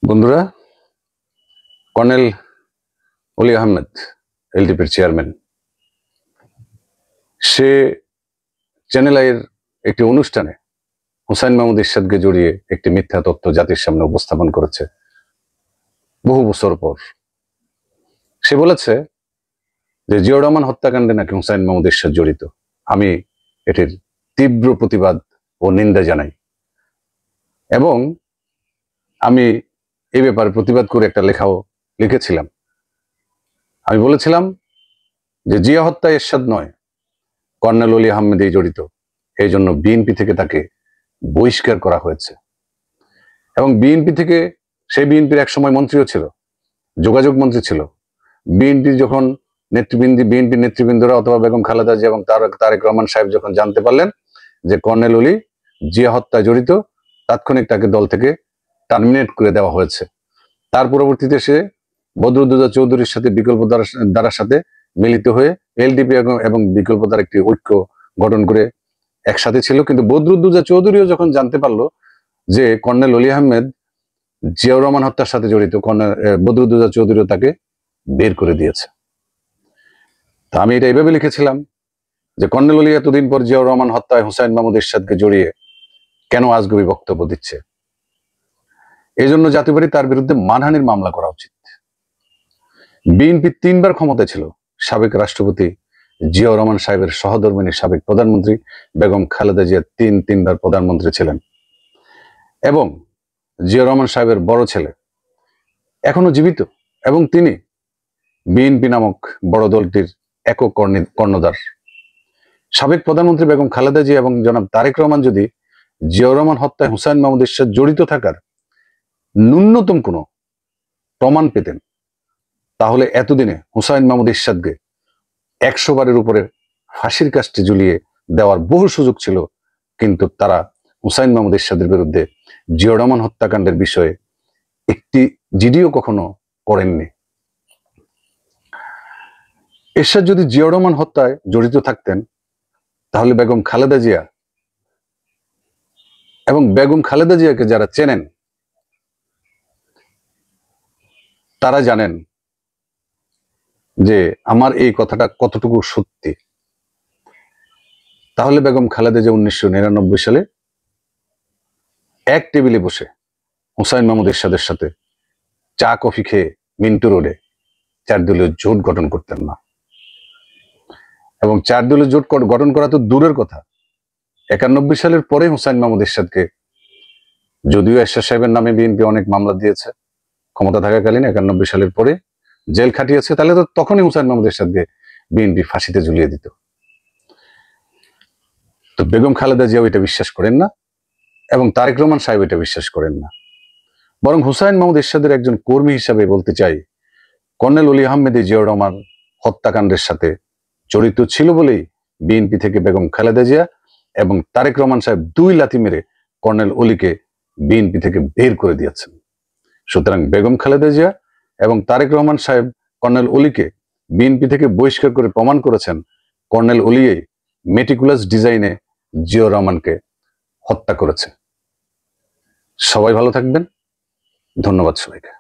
বন্ধুরা, কর্নেল অলি আহমেদ এলডিপির চেয়ারম্যান, সে চ্যানেল আইয়ের একটি অনুষ্ঠানে হুসাইন মাহমুদ এরশাদকে জড়িয়ে একটি মিথ্যা তথ্য জাতির সামনে উপস্থাপন করেছে বহু বছর পর। সে বলেছে যে জিয়াউর রহমান হত্যাকাণ্ডে নাকি হুসাইন মাহমুদ এরশাদ জড়িত। আমি এটির তীব্র প্রতিবাদ ও নিন্দা জানাই এবং আমি এই ব্যাপারে প্রতিবাদ করে একটা লেখাও লিখেছিলাম। আমি বলেছিলাম যে জিয়া হত্যায় এরশাদ নয়, কর্নেল অলি আহমেদই জড়িত। এই জন্য বিএনপি থেকে তাকে বহিষ্কার করা হয়েছে এবং বিএনপি থেকে, সেই বিএনপির একসময় মন্ত্রীও ছিল, যোগাযোগ মন্ত্রী ছিল। বিএনপি যখন বিএনপির নেতৃবৃন্দরা অথবা বেগম খালেদা জিয়া এবং তারেক রহমান সাহেব যখন জানতে পারলেন যে কর্নেল অলি জিয়া হত্যায় জড়িত, তাৎক্ষণিক তাকে দল থেকে টার্মিনেট করে দেওয়া হয়েছে। তার পরবর্তীতে সে বদরুদ্দোজা চৌধুরীর সাথে বিকল্প ধারার সাথে মিলিত হয়ে এলডিপি এবং বিকল্প ধারা একটি ঐক্য গঠন করে একসাথে ছিল। কিন্তু বদরুদ্দোজা চৌধুরীও যখন জানতে পারলো যে কর্নেল অলি আহমেদ জিয়াউর রহমান হত্যার সাথে জড়িত, বদরুদ্দোজা চৌধুরীও তাকে বের করে দিয়েছে। তা আমি এটা এইভাবে লিখেছিলাম যে কর্নেল অলি এতদিন পর জিয়াউর রহমান হত্যায় হুসাইন মাহমুদ এরশাদকে জড়িয়ে কেন আজগুবি বক্তব্য দিচ্ছে। এই জন্য জাতীয় পার্টি তার বিরুদ্ধে মানহানির মামলা করা উচিত। বিএনপি 3 বার ক্ষমতায় ছিল। সাবেক রাষ্ট্রপতি জিয়াউর রহমান সাহেবের সহধর্মিনী সাবেক প্রধানমন্ত্রী বেগম খালেদা জিয়া 3 বার প্রধানমন্ত্রী ছিলেন এবং জিয়াউর রহমান সাহেবের বড় ছেলে এখনো জীবিত এবং তিনি বিএনপি নামক বড় দলটির একক কর্ণধার। সাবেক প্রধানমন্ত্রী বেগম খালেদা জিয়া এবং জনাব তারেক রহমান যদি জিয়াউর রহমান হত্যায় হুসাইন মাহমুদ এরশাদ জড়িত থাকার ন্যূনতম কোনো প্রমাণ পেতেন, তাহলে এতদিনে হুসাইন মাহমুদ এরশাদকে 100 বারের উপরে ফাঁসির কাস্টে ঝুলিয়ে দেওয়ার বহু সুযোগ ছিল। কিন্তু তারা হুসাইন মাহমুদ এরশাদের বিরুদ্ধে জিয়াউর রহমান হত্যাকাণ্ডের বিষয়ে একটি জিডিও কখনো করেননি। এরশাদ যদি জিয়াউর রহমান হত্যায় জড়িত থাকতেন, তাহলে বেগম খালেদা জিয়া এবং বেগম খালেদা জিয়াকে যারা চেনেন তারা জানেন যে আমার এই কথাটা কতটুকু সত্যি। তাহলে বেগম খালেদা জিয়া 1999 সালে এক টেবিলে বসে হুসাইন মাহমুদ এরশাদের সাথে চা কফি খেয়ে মিন্টু রোডে 4 দলীয় জোট গঠন করতেন না। এবং 4 দলীয় জোট গঠন করা তো দূরের কথা, 91 সালের পরে হুসাইন মাহমুদ এরশাদকে, যদিও এরশাদ সাহেবের নামে বিএনপি অনেক মামলা দিয়েছে ক্ষমতা থাকাকালীন, 91 সালের পরে জেল খাটিয়েছে, তাহলে তো তখনই হুসাইন মাহমুদ এরশাদকে বিএনপি ফাঁসিতে ঝুলিয়ে দিত। তো বেগম খালেদা জিয়াও এটা বিশ্বাস করেন না এবং তারেক রহমান সাহেব এটা বিশ্বাস করেন না। বরং হুসাইন মাহমুদ এরশাদের একজন কর্মী হিসাবে বলতে চাই, কর্নেল অলি আহমেদ জিয়াউর রহমান হত্যাকাণ্ডের সাথে জড়িত ছিল বলেই বিএনপি থেকে বেগম খালেদা জিয়া এবং তারেক রহমান সাহেব 2 লাথি মেরে কর্নেল অলিকে বিএনপি থেকে বের করে দিয়েছেন। সুতরাং বেগম খালেদা জিয়া এবং তারেক রহমান সাহেব কর্নেল অলিকে বিএনপি থেকে বহিষ্কার করে প্রমাণ করেছেন কর্নেল অলি মেটিকুলাস ডিজাইনে জিয়াউর রহমানকে হত্যা করেছে। সবাই ভালো থাকবেন। ধন্যবাদ সবাইকে।